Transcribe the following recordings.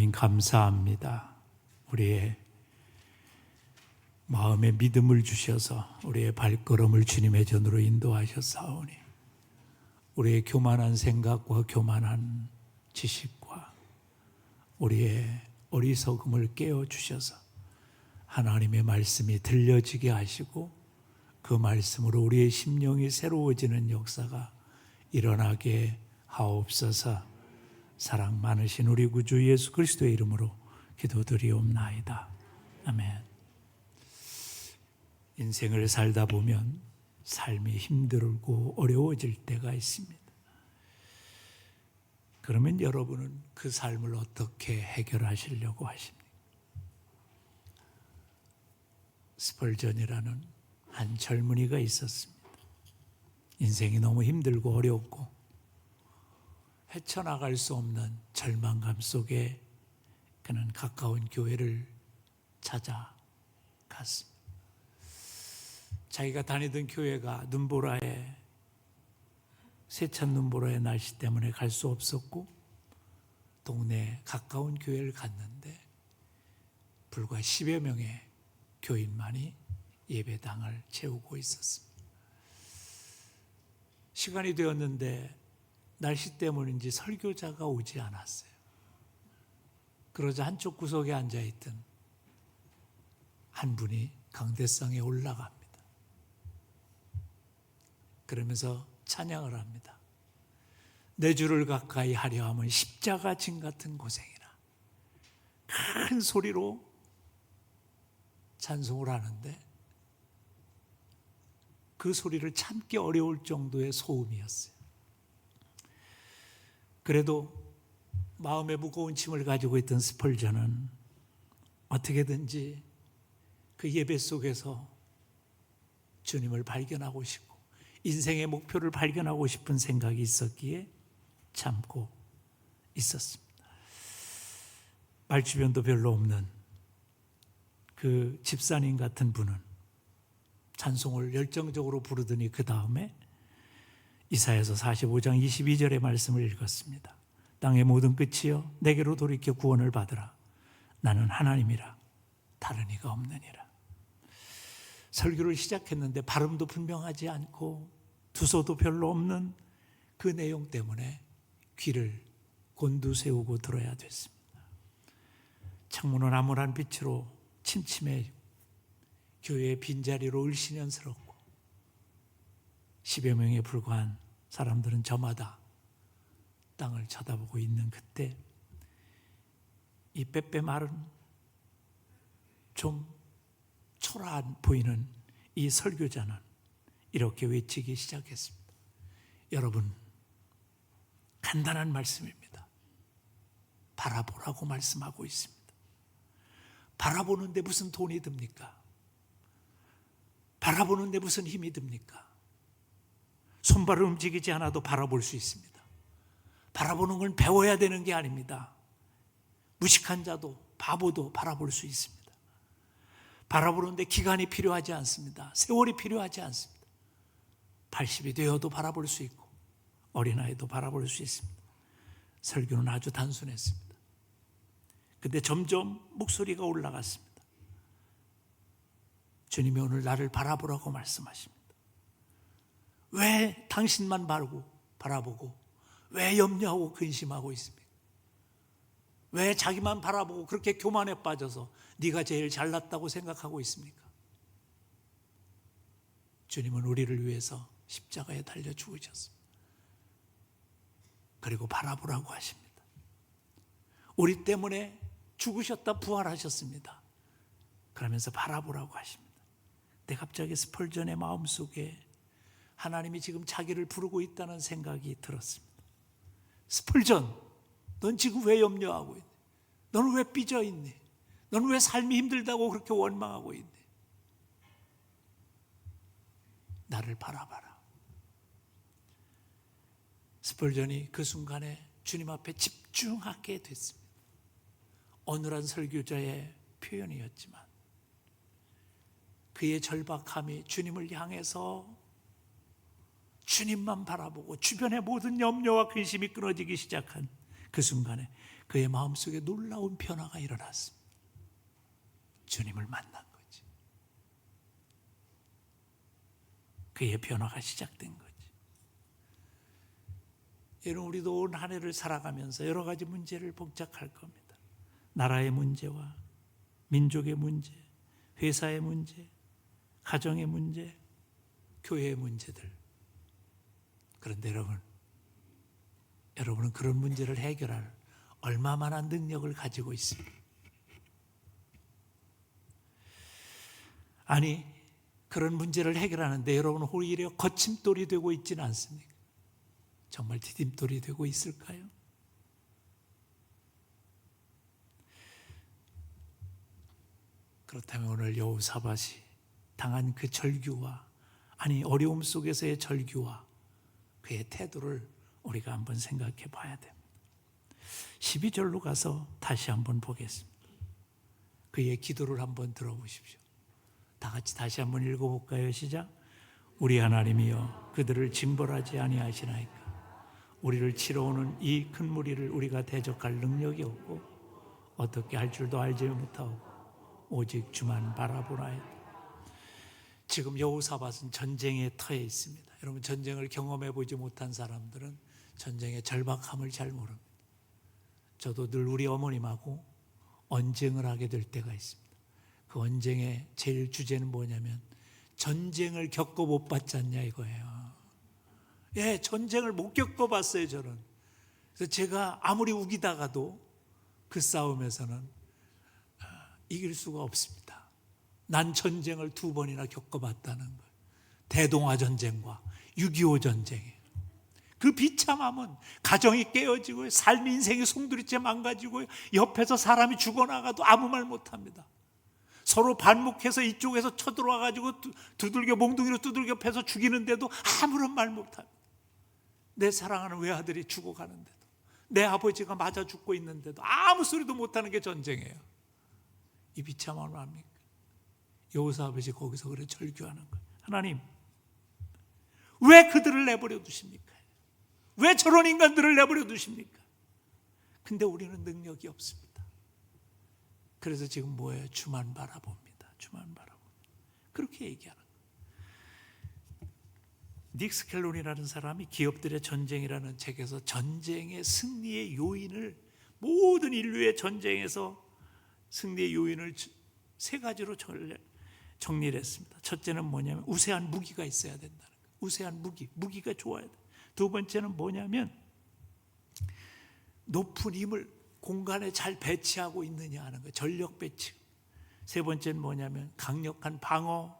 하나님 감사합니다. 우리의 마음에 믿음을 주셔서 우리의 발걸음을 주님의 전으로 인도하셨사오니 우리의 교만한 생각과 교만한 지식과 우리의 어리석음을 깨워주셔서 하나님의 말씀이 들려지게 하시고 그 말씀으로 우리의 심령이 새로워지는 역사가 일어나게 하옵소서. 사랑 많으신 우리 구주 예수 그리스도의 이름으로 기도드리옵나이다. 아멘. 인생을 살다 보면 삶이 힘들고 어려워질 때가 있습니다. 그러면 여러분은 그 삶을 어떻게 해결하시려고 하십니까? 스펄전이라는 한 젊은이가 있었습니다. 인생이 너무 힘들고 어렵고 헤쳐나갈 수 없는 절망감 속에 그는 가까운 교회를 찾아갔습니다. 자기가 다니던 교회가 눈보라에 세찬 눈보라의 날씨 때문에 갈 수 없었고 동네 가까운 교회를 갔는데 불과 10여 명의 교인만이 예배당을 채우고 있었습니다. 시간이 되었는데 날씨 때문인지 설교자가 오지 않았어요. 그러자 한쪽 구석에 앉아있던 한 분이 강대상에 올라갑니다. 그러면서 찬양을 합니다. 내 주를 가까이 하려 하면 십자가 진 같은 고생이나. 큰 소리로 찬송을 하는데 그 소리를 참기 어려울 정도의 소음이었어요. 그래도 마음에 무거운 짐을 가지고 있던 스펄전은 어떻게든지 그 예배 속에서 주님을 발견하고 싶고 인생의 목표를 발견하고 싶은 생각이 있었기에 참고 있었습니다. 말주변도 별로 없는 그 집사님 같은 분은 찬송을 열정적으로 부르더니 그 다음에 이사야서 45장 22절의 말씀을 읽었습니다. 땅의 모든 끝이여 내게로 돌이켜 구원을 받으라. 나는 하나님이라 다른 이가 없느니라. 설교를 시작했는데 발음도 분명하지 않고 두서도 별로 없는 그 내용 때문에 귀를 곤두세우고 들어야 됐습니다. 창문은 암울한 빛으로 침침해 교회의 빈자리로 을씨년스럽고 10여 명에 불과한 사람들은 저마다 땅을 쳐다보고 있는 그때 이 빼빼 마른 좀 초라한 보이는 이 설교자는 이렇게 외치기 시작했습니다. 여러분, 간단한 말씀입니다. 바라보라고 말씀하고 있습니다. 바라보는데 무슨 돈이 듭니까? 바라보는데 무슨 힘이 듭니까? 손발을 움직이지 않아도 바라볼 수 있습니다. 바라보는 건 배워야 되는 게 아닙니다. 무식한 자도 바보도 바라볼 수 있습니다. 바라보는데 기간이 필요하지 않습니다. 세월이 필요하지 않습니다. 80이 되어도 바라볼 수 있고 어린아이도 바라볼 수 있습니다. 설교는 아주 단순했습니다. 근데 점점 목소리가 올라갔습니다. 주님이 오늘 나를 바라보라고 말씀하십니다. 왜 당신만 바라보고 왜 염려하고 근심하고 있습니까? 왜 자기만 바라보고 그렇게 교만에 빠져서 네가 제일 잘났다고 생각하고 있습니까? 주님은 우리를 위해서 십자가에 달려 죽으셨습니다. 그리고 바라보라고 하십니다. 우리 때문에 죽으셨다 부활하셨습니다. 그러면서 바라보라고 하십니다. 근데 갑자기 스펄전의 마음속에 하나님이 지금 자기를 부르고 있다는 생각이 들었습니다. 스펄전, 넌 지금 왜 염려하고 있니? 너는 왜 삐져 있니? 너는 왜 삶이 힘들다고 그렇게 원망하고 있니? 나를 바라봐라. 스펄전이 그 순간에 주님 앞에 집중하게 됐습니다. 어눌한 설교자의 표현이었지만 그의 절박함이 주님을 향해서 주님만 바라보고 주변의 모든 염려와 근심이 끊어지기 시작한 그 순간에 그의 마음속에 놀라운 변화가 일어났습니다. 주님을 만난 거지. 그의 변화가 시작된 거지. 여러분, 우리도 온 한 해를 살아가면서 여러 가지 문제를 봉착할 겁니다. 나라의 문제와 민족의 문제, 회사의 문제, 가정의 문제, 교회의 문제들. 그런데 여러분은 그런 문제를 해결할 얼마만한 능력을 가지고 있습니다. 아니, 그런 문제를 해결하는데 여러분은 오히려 거침돌이 되고 있지는 않습니까? 정말 디딤돌이 되고 있을까요? 그렇다면 오늘 여호사밧이 당한 그 절규와, 아니 어려움 속에서의 절규와 그의 태도를 우리가 한번 생각해 봐야 됩니다. 12절로 가서 다시 한번 보겠습니다. 그의 기도를 한번 들어보십시오. 다 같이 다시 한번 읽어볼까요? 시작. 우리 하나님이여, 그들을 징벌하지 아니하시나이까. 우리를 치러 오는 이 큰 무리를 우리가 대적할 능력이 없고 어떻게 할 줄도 알지 못하고 오직 주만 바라보나이다. 지금 여호사밧은 전쟁의 터에 있습니다. 여러분, 전쟁을 경험해 보지 못한 사람들은 전쟁의 절박함을 잘 모릅니다. 저도 늘 우리 어머님하고 언쟁을 하게 될 때가 있습니다. 그 언쟁의 제일 주제는 뭐냐면 전쟁을 겪어 못 봤지 않냐 이거예요. 예, 전쟁을 못 겪어봤어요, 저는. 그래서 제가 아무리 우기다가도 그 싸움에서는 이길 수가 없습니다. 난 전쟁을 2번이나 겪어봤다는 거예요. 대동아 전쟁과 6.25 전쟁이에요. 그 비참함은 가정이 깨어지고 삶 인생이 송두리째 망가지고 옆에서 사람이 죽어나가도 아무 말 못합니다. 서로 반목해서 이쪽에서 쳐들어와가지고 두들겨 몽둥이로 두들겨 패서 죽이는데도 아무런 말 못합니다. 내 사랑하는 외아들이 죽어가는데도, 내 아버지가 맞아 죽고 있는데도 아무 소리도 못하는 게 전쟁이에요. 이 비참함을 압니까? 여호사밧이 거기서 그래 절규하는 거예요. 하나님, 왜 그들을 내버려 두십니까? 왜 저런 인간들을 내버려 두십니까? 근데 우리는 능력이 없습니다. 그래서 지금 뭐예요? 주만 바라봅니다. 주만 바라봅니다. 그렇게 얘기하는 거예요. 닉 스켈론이라는 사람이 기업들의 전쟁이라는 책에서 전쟁의 승리의 요인을, 모든 인류의 전쟁에서 승리의 요인을 3가지로 정리를 했습니다. 첫째는 뭐냐면 우세한 무기가 있어야 된다는 거예요. 우세한 무기가 좋아야 돼요. 2번째는 뭐냐면 높은 힘을 공간에 잘 배치하고 있느냐 하는 거예요. 전력 배치. 3번째는 뭐냐면 강력한 방어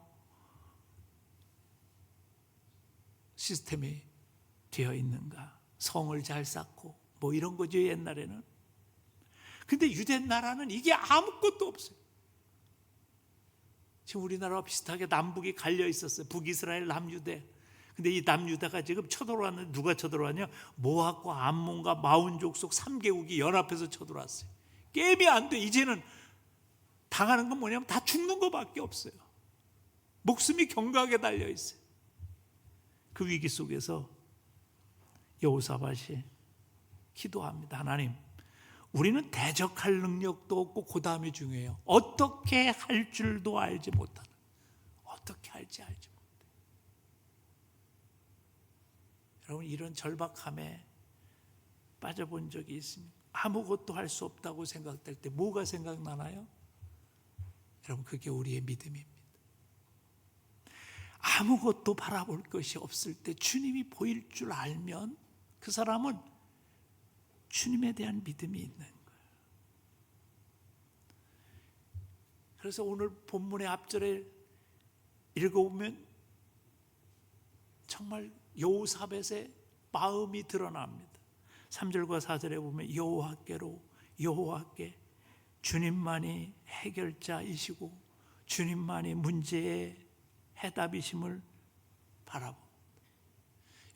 시스템이 되어 있는가, 성을 잘 쌓고 뭐 이런 거죠, 옛날에는. 근데 유대 나라는 이게 아무것도 없어요. 지금 우리나라와 비슷하게 남북이 갈려 있었어요. 북이스라엘, 남유대. 근데 이 남유다가 지금 쳐들어왔는데 누가 쳐들어왔냐? 모압과 암몬과 마온 족속 3개국이 연합해서 쳐들어왔어요. 게임이 안 돼. 이제는 당하는 건 뭐냐면 다 죽는 것밖에 없어요. 목숨이 경각에 달려 있어요. 그 위기 속에서 여호사밧이 기도합니다. 하나님, 우리는 대적할 능력도 없고 그 다음이 중요해요. 어떻게 할 줄도 알지 못하는, 어떻게 할지 알지 못해. 여러분, 이런 절박함에 빠져본 적이 있습니까? 아무것도 할 수 없다고 생각될 때 뭐가 생각나나요? 여러분, 그게 우리의 믿음입니다. 아무것도 바라볼 것이 없을 때 주님이 보일 줄 알면 그 사람은 주님에 대한 믿음이 있는 거예요. 그래서 오늘 본문의 앞절에 읽어보면 정말 여호사밧의 마음이 드러납니다. 3절과 4절에 보면 여호와께 주님만이 해결자이시고 주님만이 문제의 해답이심을 바라봅니다.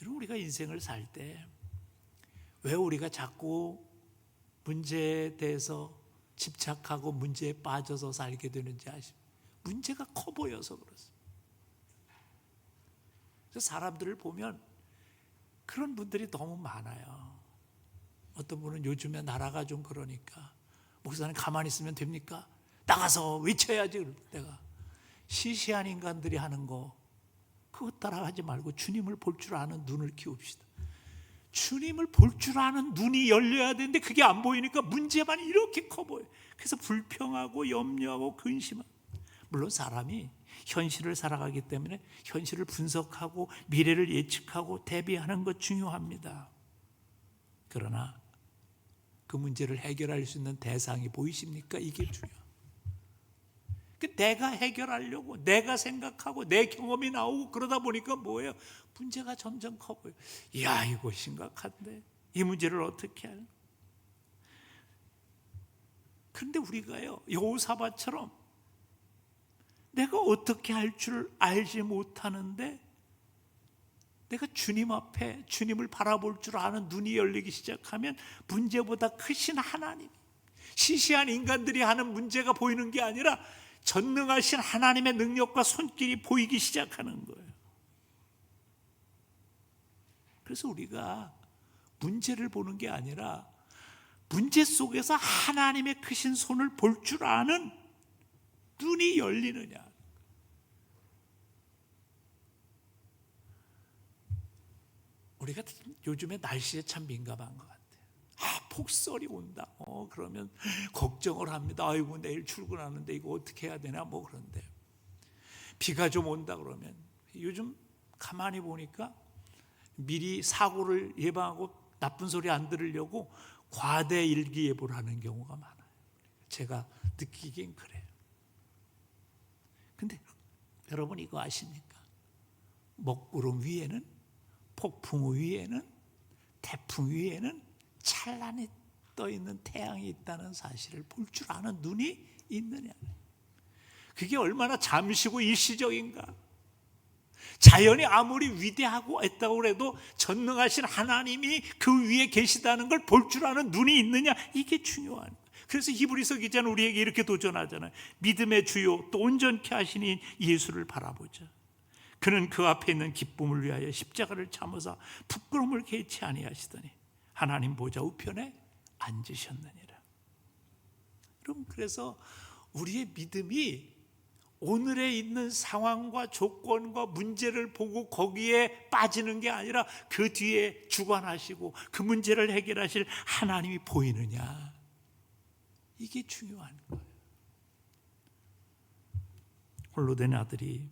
여러분, 우리가 인생을 살 때 왜 우리가 자꾸 문제에 대해서 집착하고 문제에 빠져서 살게 되는지 아십니까? 문제가 커 보여서 그렇습니다. 그래서 사람들을 보면 그런 분들이 너무 많아요. 어떤 분은 요즘에 나라가 좀 그러니까 목사님 가만히 있으면 됩니까? 나가서 외쳐야지. 내가 시시한 인간들이 하는 거 그거 따라하지 말고 주님을 볼 줄 아는 눈을 키웁시다. 주님을 볼 줄 아는 눈이 열려야 되는데 그게 안 보이니까 문제만 이렇게 커 보여요. 그래서 불평하고 염려하고 근심하고. 물론 사람이 현실을 살아가기 때문에 현실을 분석하고 미래를 예측하고 대비하는 것 중요합니다. 그러나 그 문제를 해결할 수 있는 대상이 보이십니까? 이게 중요해요. 내가 해결하려고 내가 생각하고 내 경험이 나오고 그러다 보니까 뭐예요? 문제가 점점 커 보여요. 이야, 이거 심각한데 이 문제를 어떻게 할까? 그런데 우리가요, 여호사밧처럼 내가 어떻게 할 줄 알지 못하는데 내가 주님 앞에 주님을 바라볼 줄 아는 눈이 열리기 시작하면 문제보다 크신 하나님, 시시한 인간들이 하는 문제가 보이는 게 아니라 전능하신 하나님의 능력과 손길이 보이기 시작하는 거예요. 그래서 우리가 문제를 보는 게 아니라 문제 속에서 하나님의 크신 손을 볼 줄 아는 눈이 열리느냐. 우리가 요즘에 날씨에 참 민감한 것 같아요. 폭설이 온다. 그러면 걱정을 합니다. 아이고, 내일 출근하는데 이거 어떻게 해야 되나 뭐 그런데. 비가 좀 온다 그러면 요즘 가만히 보니까 미리 사고를 예방하고 나쁜 소리 안 들으려고 과대 일기예보를 하는 경우가 많아요. 제가 느끼긴 그래요. 근데 여러분 이거 아십니까? 먹구름 위에는, 폭풍 위에는, 태풍 위에는 찬란히 떠있는 태양이 있다는 사실을 볼 줄 아는 눈이 있느냐. 그게 얼마나 잠시고 일시적인가. 자연이 아무리 위대하고 했다고 해도 전능하신 하나님이 그 위에 계시다는 걸 볼 줄 아는 눈이 있느냐, 이게 중요한 거예요. 그래서 히브리서 기자는 우리에게 이렇게 도전하잖아요. 믿음의 주요 또 온전케 하시니 예수를 바라보자. 그는 그 앞에 있는 기쁨을 위하여 십자가를 참으사 부끄러움을 개치 아니하시더니 하나님 보좌 우편에 앉으셨느니라. 여러분, 그래서 우리의 믿음이 오늘에 있는 상황과 조건과 문제를 보고 거기에 빠지는 게 아니라 그 뒤에 주관하시고 그 문제를 해결하실 하나님이 보이느냐, 이게 중요한 거예요. 홀로 된 아들이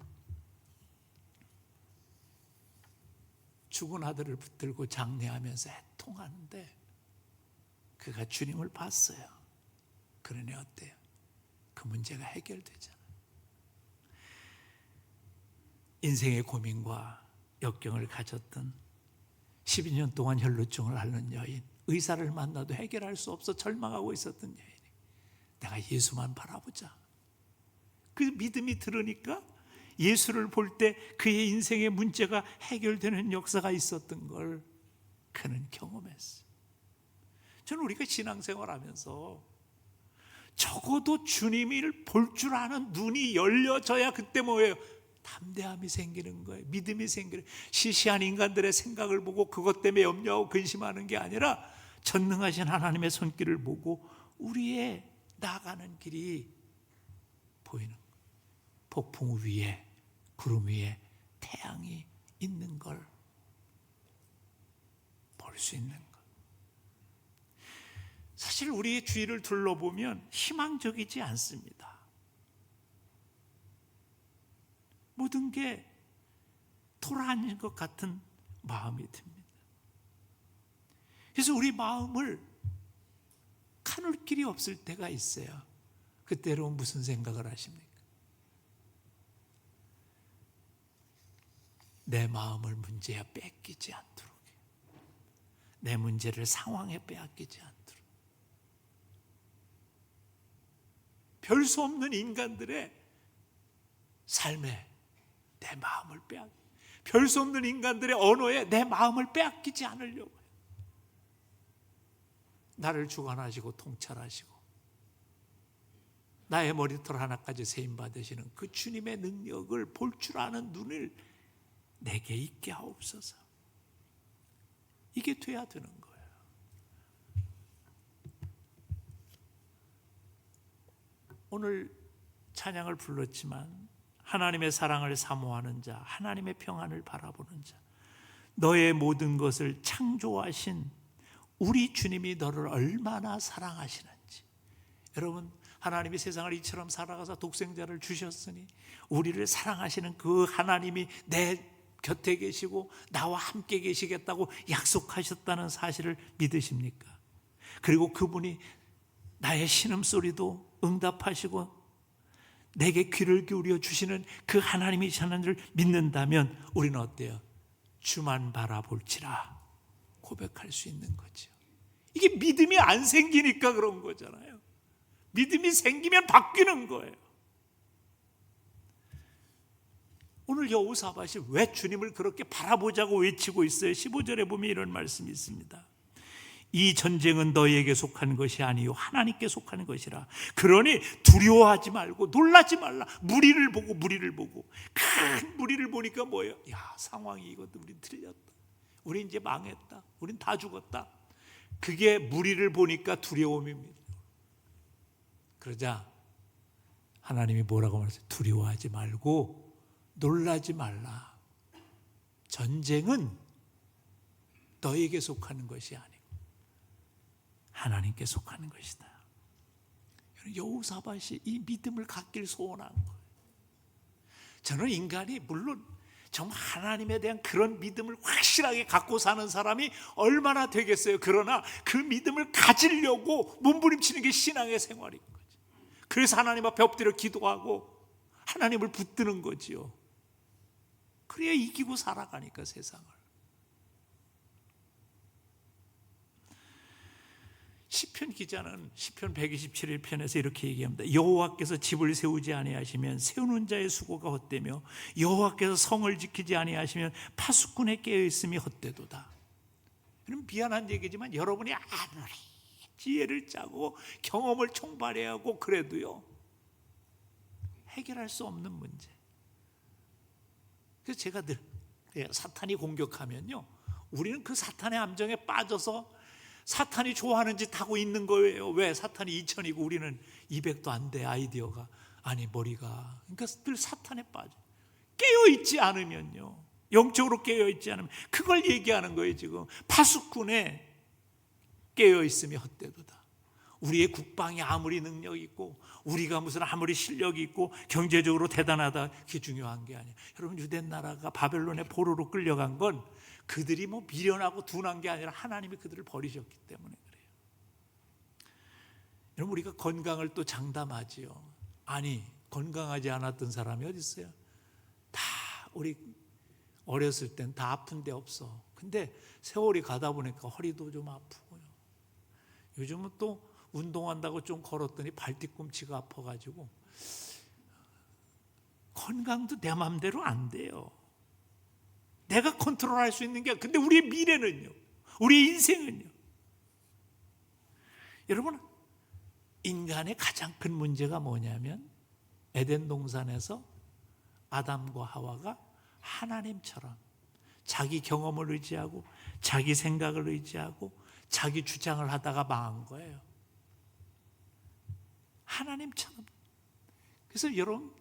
죽은 아들을 붙들고 장례하면서 애통하는데 그가 주님을 봤어요. 그러니 어때요? 그 문제가 해결되잖아요. 인생의 고민과 역경을 가졌던 12년 동안 혈루증을 앓는 여인, 의사를 만나도 해결할 수 없어 절망하고 있었던 여인이 내가 예수만 바라보자. 그 믿음이 들으니까 예수를 볼 때 그의 인생의 문제가 해결되는 역사가 있었던 걸 그는 경험했어요. 저는 우리가 신앙생활하면서 적어도 주님을 볼 줄 아는 눈이 열려져야 그때 뭐예요? 담대함이 생기는 거예요. 믿음이 생기는 거예요. 시시한 인간들의 생각을 보고 그것 때문에 염려하고 근심하는 게 아니라 전능하신 하나님의 손길을 보고 우리의 나가는 길이 보이는 거예요. 폭풍 위에, 구름 위에 태양이 있는 걸 볼 수 있는 것. 사실 우리의 주위를 둘러보면 희망적이지 않습니다. 모든 게 돌아앉은 것 같은 마음이 듭니다. 그래서 우리 마음을 가눌 길이 없을 때가 있어요. 그때로 무슨 생각을 하십니까? 내 마음을 문제에 뺏기지 않도록, 내 문제를 상황에 빼앗기지 않도록. 별 수 없는 인간들의 삶에 내 마음을 별 수 없는 인간들의 언어에 내 마음을 빼앗기지 않으려고 해요. 나를 주관하시고 통찰하시고 나의 머리털 하나까지 세임받으시는 그 주님의 능력을 볼 줄 아는 눈을 내게 있게 하옵소서. 이게 돼야 되는 거예요. 오늘 찬양을 불렀지만 하나님의 사랑을 사모하는 자, 하나님의 평안을 바라보는 자, 너의 모든 것을 창조하신 우리 주님이 너를 얼마나 사랑하시는지. 여러분, 하나님이 세상을 이처럼 살아가서 독생자를 주셨으니 우리를 사랑하시는 그 하나님이 내 곁에 계시고 나와 함께 계시겠다고 약속하셨다는 사실을 믿으십니까? 그리고 그분이 나의 신음소리도 응답하시고 내게 귀를 기울여 주시는 그 하나님이시는 줄 믿는다면 우리는 어때요? 주만 바라볼지라 고백할 수 있는 거죠. 이게 믿음이 안 생기니까 그런 거잖아요. 믿음이 생기면 바뀌는 거예요. 오늘 여호사밧이 왜 주님을 그렇게 바라보자고 외치고 있어요? 15절에 보면 이런 말씀이 있습니다. 이 전쟁은 너희에게 속한 것이 아니요 하나님께 속한 것이라. 그러니 두려워하지 말고 놀라지 말라. 무리를 보고 큰 무리를 보니까 뭐예요? 야, 상황이 이것도 우린 틀렸다. 우린 이제 망했다. 우린 다 죽었다. 그게 무리를 보니까 두려움입니다. 그러자 하나님이 뭐라고 말했어요? 두려워하지 말고 놀라지 말라. 전쟁은 너에게 속하는 것이 아니고 하나님께 속하는 것이다. 여호사밧이 이 믿음을 갖길 소원한 거예요. 저는 인간이 물론 정말 하나님에 대한 그런 믿음을 확실하게 갖고 사는 사람이 얼마나 되겠어요. 그러나 그 믿음을 가지려고 몸부림치는 게 신앙의 생활인 거죠. 그래서 하나님 앞에 엎드려 기도하고 하나님을 붙드는 거지요. 그래야 이기고 살아가니까 세상을. 시편 기자는 시편 127편에서 이렇게 얘기합니다. 여호와께서 집을 세우지 아니하시면 세우는 자의 수고가 헛되며 여호와께서 성을 지키지 아니하시면 파수꾼의 깨어있음이 헛되도다. 그럼 미안한 얘기지만 여러분이 아무리 지혜를 짜고 경험을 총발휘하고 그래도요 해결할 수 없는 문제. 그래서 제가 늘 사탄이 공격하면요 우리는 그 사탄의 함정에 빠져서 사탄이 좋아하는 짓 하고 있는 거예요. 왜? 사탄이 2000이고 우리는 200도 안 돼. 아이디어가 아니 머리가. 그러니까 늘 사탄에 빠져. 깨어있지 않으면요, 영적으로 깨어있지 않으면 그걸 얘기하는 거예요. 지금 파수꾼에 깨어있음이 헛되도다. 우리의 국방이 아무리 능력 있고 우리가 무슨 아무리 실력이 있고 경제적으로 대단하다, 그게 중요한 게 아니에요. 여러분, 유대 나라가 바벨론의 포로로 끌려간 건 그들이 뭐 미련하고 둔한 게 아니라 하나님이 그들을 버리셨기 때문에 그래요. 여러분, 우리가 건강을 또 장담하지요. 아니, 건강하지 않았던 사람이 어디 있어요? 다 우리 어렸을 땐 다 아픈 데 없어. 근데 세월이 가다 보니까 허리도 좀 아프고요. 요즘은 또 운동한다고 좀 걸었더니 발 뒤꿈치가 아파가지고 건강도 내 맘대로 안 돼요. 내가 컨트롤할 수 있는 게, 근데 우리의 미래는요, 우리의 인생은요. 여러분, 인간의 가장 큰 문제가 뭐냐면 에덴 동산에서 아담과 하와가 하나님처럼 자기 경험을 의지하고 자기 생각을 의지하고 자기 주장을 하다가 망한 거예요. 하나님처럼. 그래서 여러분,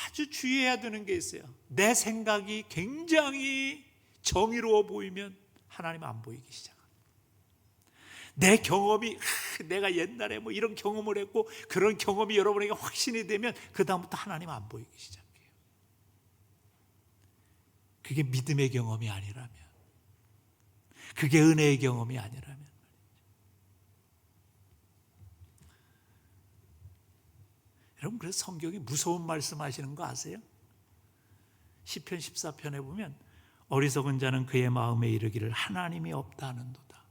아주 주의해야 되는 게 있어요. 내 생각이 굉장히 정의로워 보이면 하나님 안 보이기 시작합니다. 내 경험이 내가 옛날에 뭐 이런 경험을 했고 그런 경험이 여러분에게 확신이 되면 그 다음부터 하나님 안 보이기 시작해요. 그게 믿음의 경험이 아니라면, 그게 은혜의 경험이 아니라면. 여러분, 그래서 성경이 무서운 말씀하시는 거 아세요? 시편 14편에 보면 어리석은 자는 그의 마음에 이르기를 하나님이 없다 하는도다.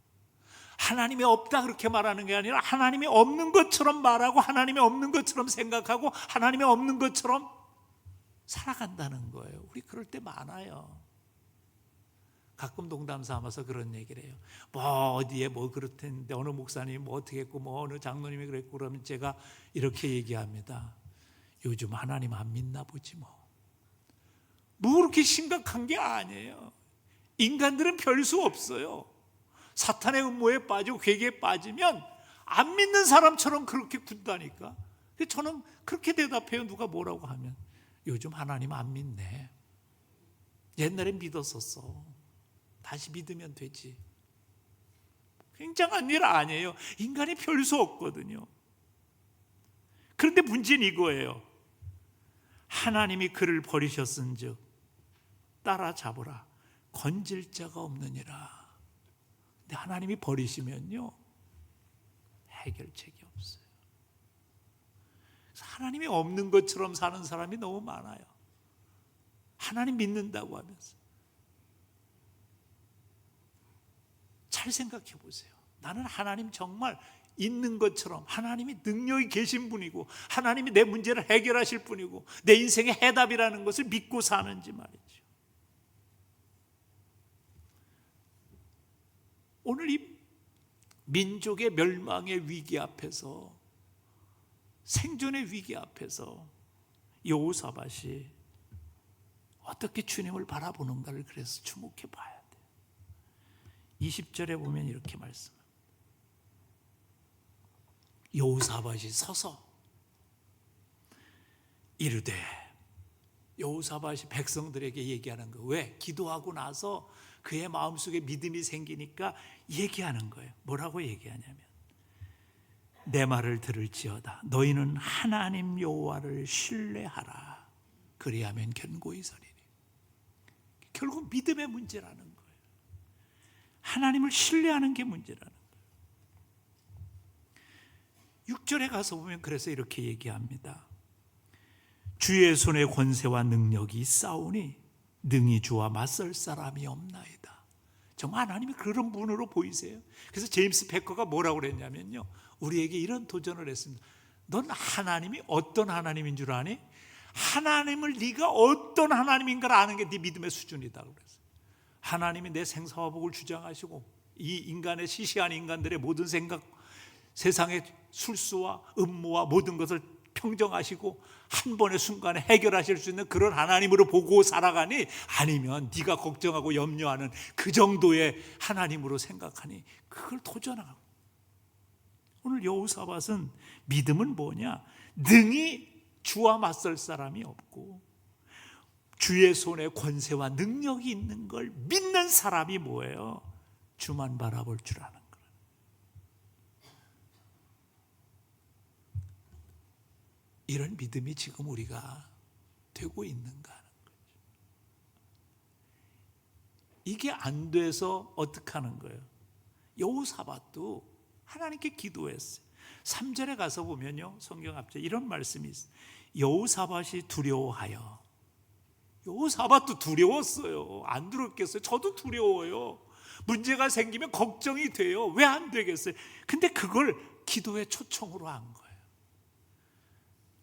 하나님이 없다 그렇게 말하는 게 아니라 하나님이 없는 것처럼 말하고 하나님이 없는 것처럼 생각하고 하나님이 없는 것처럼 살아간다는 거예요. 우리 그럴 때 많아요. 가끔 농담 삼아서 그런 얘기를 해요. 뭐 어디에 뭐 그렇던데 어느 목사님이 뭐 어떻게 했고 뭐 어느 장로님이 그랬고 그러면 제가 이렇게 얘기합니다. 요즘 하나님 안 믿나 보지 뭐. 뭐 그렇게 심각한 게 아니에요. 인간들은 별 수 없어요. 사탄의 음모에 빠지고 괴계에 빠지면 안 믿는 사람처럼 그렇게 군다니까. 근데 저는 그렇게 대답해요. 누가 뭐라고 하면 요즘 하나님 안 믿네. 옛날엔 믿었었어. 다시 믿으면 되지. 굉장한 일 아니에요. 인간이 별 수 없거든요. 그런데 문제는 이거예요. 하나님이 그를 버리셨은즉 따라잡으라. 건질 자가 없느니라. 근데 하나님이 버리시면요, 해결책이 없어요. 그래서 하나님이 없는 것처럼 사는 사람이 너무 많아요. 하나님 믿는다고 하면서. 잘 생각해 보세요. 나는 하나님 정말 있는 것처럼, 하나님이 능력이 계신 분이고 하나님이 내 문제를 해결하실 분이고 내 인생의 해답이라는 것을 믿고 사는지 말이죠. 오늘 이 민족의 멸망의 위기 앞에서, 생존의 위기 앞에서 여호사밧이 어떻게 주님을 바라보는가를 그래서 주목해 봐야 돼요. 20절에 보면 이렇게 말씀합니다. 여호사밧이 서서 이르되, 여호사밧이 백성들에게 얘기하는 거예요. 왜? 기도하고 나서 그의 마음속에 믿음이 생기니까 얘기하는 거예요. 뭐라고 얘기하냐면, 내 말을 들을지어다. 너희는 하나님 여호와를 신뢰하라. 그리하면 견고히 서리니. 결국 믿음의 문제라는 거예요. 하나님을 신뢰하는 게 문제라는 거예요. 6절에 가서 보면 그래서 이렇게 얘기합니다. 주의 손에 권세와 능력이 있사오니 능히 주와 맞설 사람이 없나이다. 정말 하나님이 그런 분으로 보이세요? 그래서 제임스 베커가 뭐라고 그랬냐면요, 우리에게 이런 도전을 했습니다. 넌 하나님이 어떤 하나님인 줄 아니? 하나님을 네가 어떤 하나님인가를 아는 게 네 믿음의 수준이다 그랬어요. 하나님이 내 생사화복을 주장하시고 이 인간의 시시한 인간들의 모든 생각, 세상의 술수와 음모와 모든 것을 평정하시고 한 번의 순간에 해결하실 수 있는 그런 하나님으로 보고 살아가니, 아니면 네가 걱정하고 염려하는 그 정도의 하나님으로 생각하니 그걸 도전하고. 오늘 여호사밧은 믿음은 뭐냐? 능히 주와 맞설 사람이 없고 주의 손에 권세와 능력이 있는 걸 믿는 사람이 뭐예요? 주만 바라볼 줄 아는 거예요. 이런 믿음이 지금 우리가 되고 있는가 하는 거죠. 이게 안 돼서 어떻게 하는 거예요? 여호사밧도 하나님께 기도했어요. 3절에 가서 보면요, 성경 앞에 이런 말씀이 있어요. 여호사밧이 두려워하여. 여호사밧도 두려웠어요. 안 두렵겠어요? 저도 두려워요. 문제가 생기면 걱정이 돼요. 왜 안 되겠어요? 근데 그걸 기도의 초청으로 한 거예요.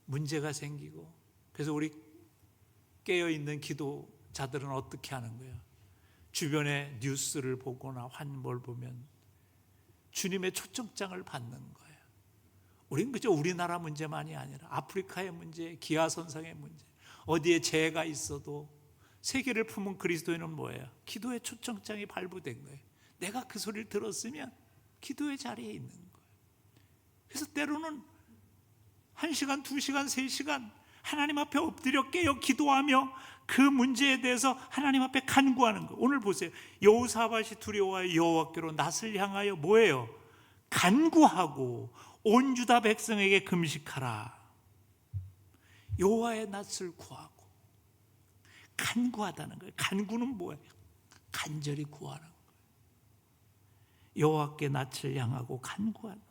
문제가 생기고, 그래서 우리 깨어있는 기도자들은 어떻게 하는 거예요? 주변에 뉴스를 보거나 환뭘 보면 주님의 초청장을 받는 거예요. 우리는 그저 우리나라 문제만이 아니라 아프리카의 문제, 기아선상의 문제, 어디에 재해가 있어도 세계를 품은 그리스도인은 뭐예요? 기도의 초청장이 발부된 거예요. 내가 그 소리를 들었으면 기도의 자리에 있는 거예요. 그래서 때로는 1시간, 2시간, 3시간 하나님 앞에 엎드려 깨어 기도하며 그 문제에 대해서 하나님 앞에 간구하는 거. 오늘 보세요. 여호사밧이 두려워하여 여호와께로 낯을 향하여 뭐예요? 간구하고 온 유다 백성에게 금식하라. 여호와의 낯을 구하고 간구하다는 거예요. 간구는 뭐예요? 간절히 구하는 거예요. 여호와께 낯을 향하고 간구하는 거예요.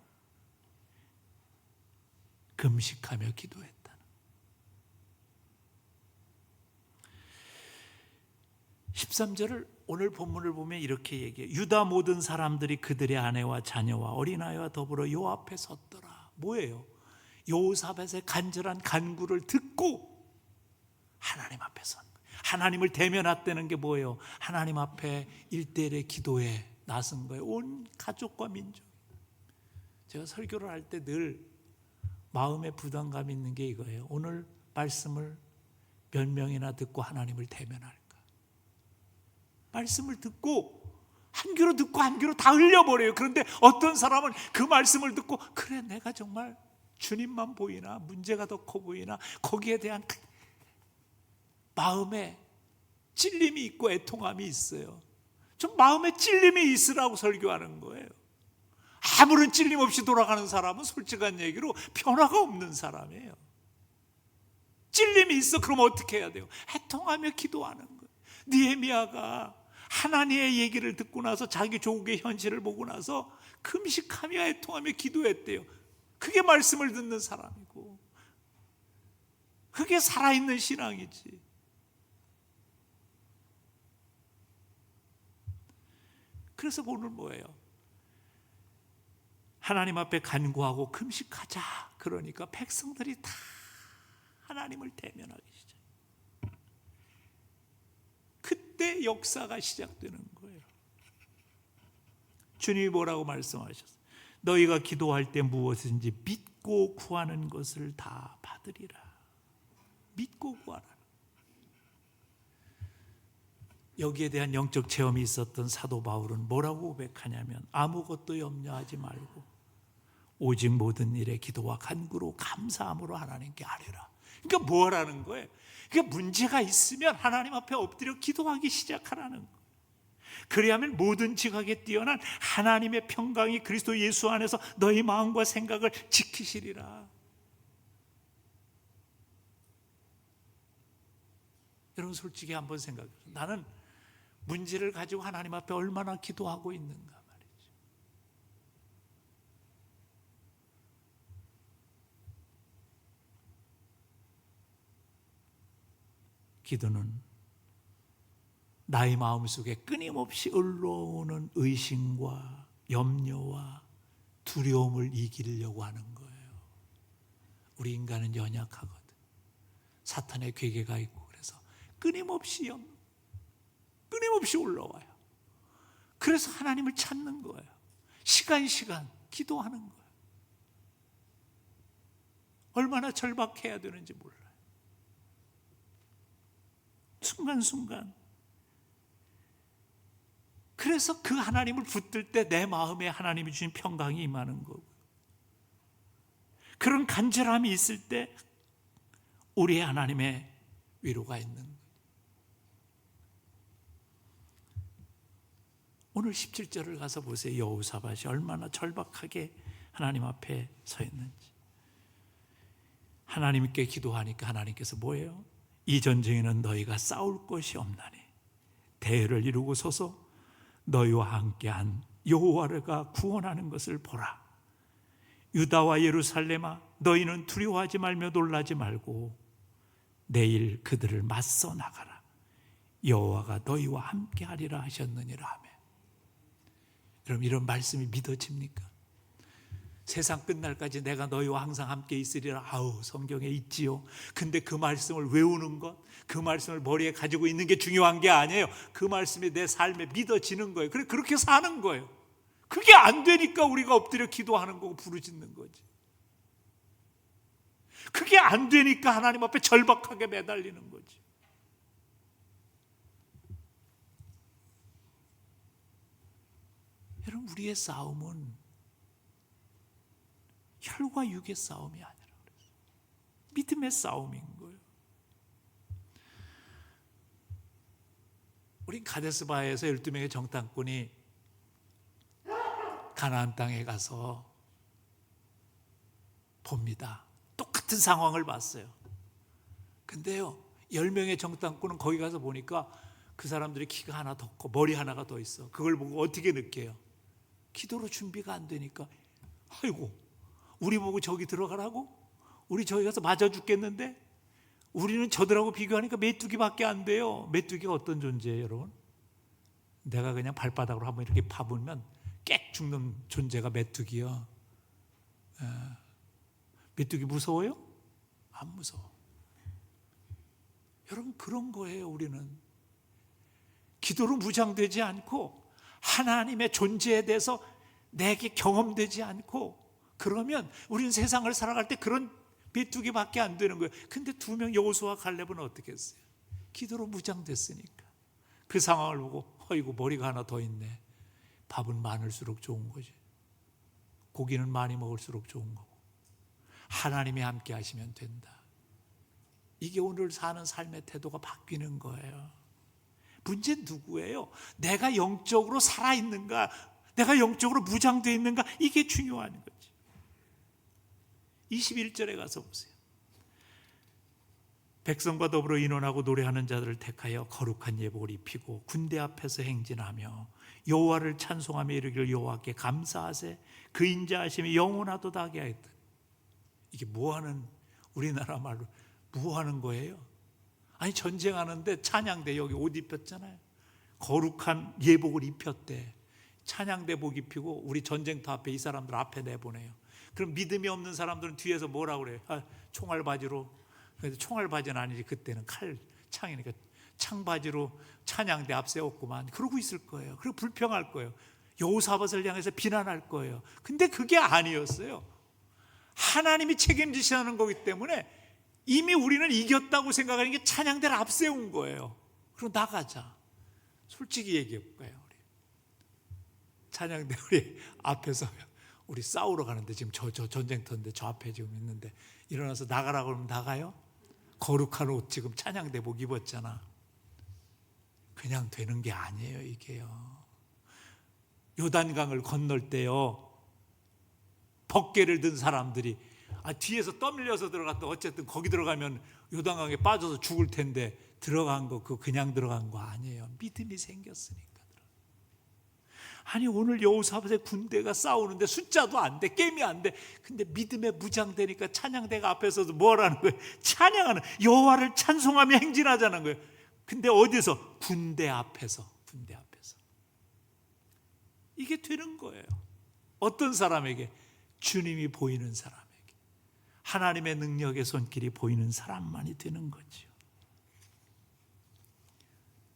금식하며 기도했다. 13절을 오늘 본문을 보면 이렇게 얘기해요. 유다 모든 사람들이 그들의 아내와 자녀와 어린아이와 더불어 요 앞에 섰더라. 뭐예요? 여호사밧의 간절한 간구를 듣고 하나님 앞에 선 거예요. 하나님을 대면했다는 게 뭐예요? 하나님 앞에 1대1의 기도에 나선 거예요. 온 가족과 민족. 제가 설교를 할 때 늘 마음에 부담감이 있는 게 이거예요. 오늘 말씀을 몇 명이나 듣고 하나님을 대면할까? 말씀을 듣고 한 귀로 듣고 한 귀로 다 흘려버려요. 그런데 어떤 사람은 그 말씀을 듣고, 그래 내가 정말 주님만 보이나? 문제가 더 커 보이나? 거기에 대한 마음에 찔림이 있고 애통함이 있어요. 좀 마음에 찔림이 있으라고 설교하는 거예요. 아무런 찔림 없이 돌아가는 사람은 솔직한 얘기로 변화가 없는 사람이에요. 찔림이 있어. 그럼 어떻게 해야 돼요? 애통하며 기도하는 거예요. 느헤미야가 하나님의 얘기를 듣고 나서 자기 조국의 현실을 보고 나서 금식하며 애통하며 기도했대요. 그게 말씀을 듣는 사람이고, 그게 살아있는 신앙이지. 그래서 오늘 뭐예요? 하나님 앞에 간구하고 금식하자. 그러니까 백성들이 다 하나님을 대면하기 시작. 그때 역사가 시작되는 거예요. 주님이 뭐라고 말씀하셨어요? 너희가 기도할 때 무엇인지 믿고 구하는 것을 다 받으리라. 믿고 구하라. 여기에 대한 영적 체험이 있었던 사도 바울은 뭐라고 고백하냐면, 아무것도 염려하지 말고 오직 모든 일에 기도와 간구로 감사함으로 하나님께 아뢰라. 그러니까 뭐 하라는 거예요? 그러니까 문제가 있으면 하나님 앞에 엎드려 기도하기 시작하라는 거예요. 그리하면 모든 지각에 뛰어난 하나님의 평강이 그리스도 예수 안에서 너희 마음과 생각을 지키시리라. 여러분 솔직히 한번 생각해보세요. 나는 문제를 가지고 하나님 앞에 얼마나 기도하고 있는가 말이죠. 기도는 나의 마음속에 끊임없이 흘러오는 의심과 염려와 두려움을 이기려고 하는 거예요. 우리 인간은 연약하거든. 사탄의 괴계가 있고, 그래서 끊임없이 올라와요. 그래서 하나님을 찾는 거예요. 시간 기도하는 거예요. 얼마나 절박해야 되는지 몰라요. 순간순간. 그래서 그 하나님을 붙들 때 내 마음에 하나님이 주신 평강이 임하는 거고, 그런 간절함이 있을 때 우리의 하나님의 위로가 있는 거예요. 오늘 17절을 가서 보세요. 여호사밧이 얼마나 절박하게 하나님 앞에 서 있는지. 하나님께 기도하니까 하나님께서 뭐예요? 이 전쟁에는 너희가 싸울 것이 없나니 대를 이루고 서서 너희와 함께한 여호와가 구원하는 것을 보라. 유다와 예루살렘아, 너희는 두려워하지 말며 놀라지 말고 내일 그들을 맞서 나가라. 여호와가 너희와 함께하리라 하셨느니라 하며. 여러분, 이런 말씀이 믿어집니까? 세상 끝날까지 내가 너희와 항상 함께 있으리라. 아우, 성경에 있지요. 근데 그 말씀을 외우는 것, 그 말씀을 머리에 가지고 있는 게 중요한 게 아니에요. 그 말씀이 내 삶에 믿어지는 거예요. 그래, 그렇게 사는 거예요. 그게 안 되니까 우리가 엎드려 기도하는 거고 부르짖는 거지. 그게 안 되니까 하나님 앞에 절박하게 매달리는 거지. 여러분, 우리의 싸움은 혈과 육의 싸움이 아니라 믿음의 싸움인 거예요. 우리 가데스바에서 12명의 정탐꾼이 가나안 땅에 가서 봅니다. 똑같은 상황을 봤어요. 근데요, 10명의 정탐꾼은 거기 가서 보니까 그 사람들이 키가 하나 더 커, 머리 하나가 더 있어. 그걸 보고 어떻게 느껴요? 기도로 준비가 안 되니까, 아이고, 우리 보고 저기 들어가라고? 우리 저기 가서 맞아 죽겠는데? 우리는 저들하고 비교하니까 메뚜기밖에 안 돼요. 메뚜기가 어떤 존재예요, 여러분? 내가 그냥 발바닥으로 한번 이렇게 파보면 깨 죽는 존재가 메뚜기야. 메뚜기 무서워요? 안 무서워. 여러분, 그런 거예요. 우리는 기도로 무장되지 않고 하나님의 존재에 대해서 내게 경험되지 않고, 그러면 우리는 세상을 살아갈 때 그런 메뚜기밖에 안 되는 거예요. 근데 2명 여호수아와 갈렙은 어떻게 했어요? 기도로 무장됐으니까. 그 상황을 보고 어이구, 머리가 하나 더 있네. 밥은 많을수록 좋은 거지. 고기는 많이 먹을수록 좋은 거고. 하나님이 함께 하시면 된다. 이게 오늘 사는 삶의 태도가 바뀌는 거예요. 문제는 누구예요? 내가 영적으로 살아있는가? 내가 영적으로 무장되어 있는가? 이게 중요한 거지. 21절에 가서 보세요. 백성과 더불어 인원하고 노래하는 자들을 택하여 거룩한 예복을 입히고 군대 앞에서 행진하며 여호와를 찬송하며 이르기를 여호와께 감사하세 그 인자하심이 영원하도다 하게 하였다. 이게 뭐하는, 우리나라 말로 뭐하는 거예요? 아니 전쟁하는데 찬양대 여기 옷 입혔잖아요. 거룩한 예복을 입혔대. 찬양대 복 입히고 우리 전쟁터 앞에 이 사람들 앞에 내보내요. 그럼 믿음이 없는 사람들은 뒤에서 뭐라고 그래요? 총알 바지로. 총알 바지는 아니지, 그때는 창이니까 창바지로 찬양대 앞 세웠구만. 그러고 있을 거예요. 그리고 불평할 거예요. 여호사밧을 향해서 비난할 거예요. 근데 그게 아니었어요. 하나님이 책임지시는 거기 때문에 이미 우리는 이겼다고 생각하는 게 찬양대를 앞세운 거예요. 그럼 나가자. 솔직히 얘기해 볼까요? 우리 찬양대 우리 앞에서 우리 싸우러 가는데 지금 저 전쟁터인데 저 앞에 지금 있는데 일어나서 나가라고 그러면 나가요? 거룩한 옷 지금 찬양대복 입었잖아. 그냥 되는 게 아니에요, 이게요. 요단강을 건널 때요, 벗개를 든 사람들이 뒤에서 떠밀려서 들어갔다. 어쨌든 거기 들어가면 요단강에 빠져서 죽을 텐데 들어간 거, 그거 그냥 들어간 거 아니에요. 믿음이 생겼으니까. 아니 오늘 여호사밧의 군대가 싸우는데 숫자도 안 돼, 게임이 안 돼. 근데 믿음에 무장되니까 찬양대가 앞에서도 뭐라는 거예요? 찬양하는, 여호와를 찬송하며 행진하자는 거예요. 근데 어디서? 군대 앞에서. 군대 앞에서. 이게 되는 거예요. 어떤 사람에게? 주님이 보이는 사람에게, 하나님의 능력의 손길이 보이는 사람만이 되는 거죠.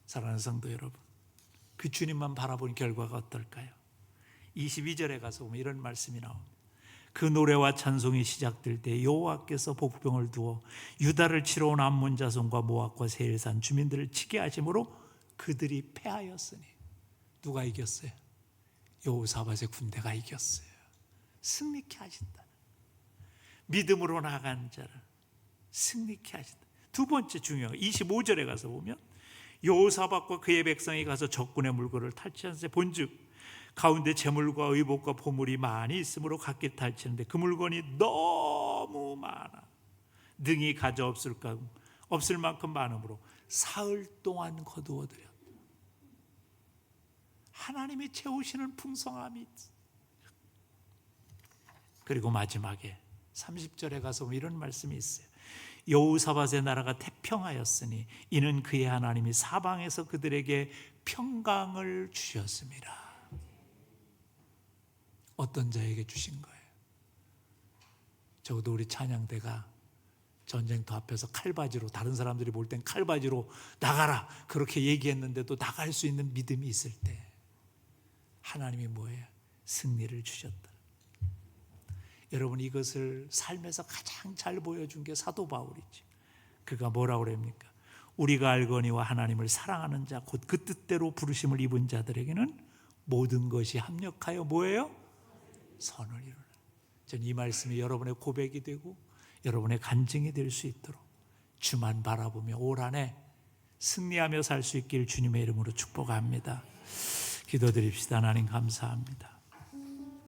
사랑하는 성도 여러분, 그 주님만 바라본 결과가 어떨까요? 22절에 가서 보면 이런 말씀이 나옵니다. 그 노래와 찬송이 시작될 때 여호와께서 복병을 두어 유다를 치러 온 암몬 자손과 모압과 세일산 주민들을 치게 하심으로 그들이 패하였으니. 누가 이겼어요? 여호사밧의 군대가 이겼어요. 승리케 하신다. 믿음으로 나간 자를 승리케 하신다. 두 번째 중요한 25절에 가서 보면 여호사밧과 그의 백성이 가서 적군의 물건을 탈취한세 본즉 가운데 재물과 의복과 보물이 많이 있으므로 각기 탈취하는데 그 물건이 너무 많아 능히 가져 없을 만큼 많으므로 사흘 동안 거두어들였다. 하나님이 채우시는 풍성함이 있어. 그리고 마지막에 30절에 가서 이런 말씀이 있어요. 여호사밧의 나라가 태평하였으니 이는 그의 하나님이 사방에서 그들에게 평강을 주셨습니다. 어떤 자에게 주신 거예요? 적어도 우리 찬양대가 전쟁터 앞에서 칼바지로, 다른 사람들이 볼 땐 칼바지로 나가라 그렇게 얘기했는데도 나갈 수 있는 믿음이 있을 때 하나님이 뭐예요? 승리를 주셨다. 여러분, 이것을 삶에서 가장 잘 보여준 게 사도 바울이지. 그가 뭐라고 그럽니까? 우리가 알거니와 하나님을 사랑하는 자 곧 그 뜻대로 부르심을 입은 자들에게는 모든 것이 합력하여 뭐예요? 선을 이루라. 저는 이 말씀이 여러분의 고백이 되고 여러분의 간증이 될 수 있도록 주만 바라보며 올 한해 승리하며 살 수 있길 주님의 이름으로 축복합니다. 기도드립시다. 하나님 감사합니다.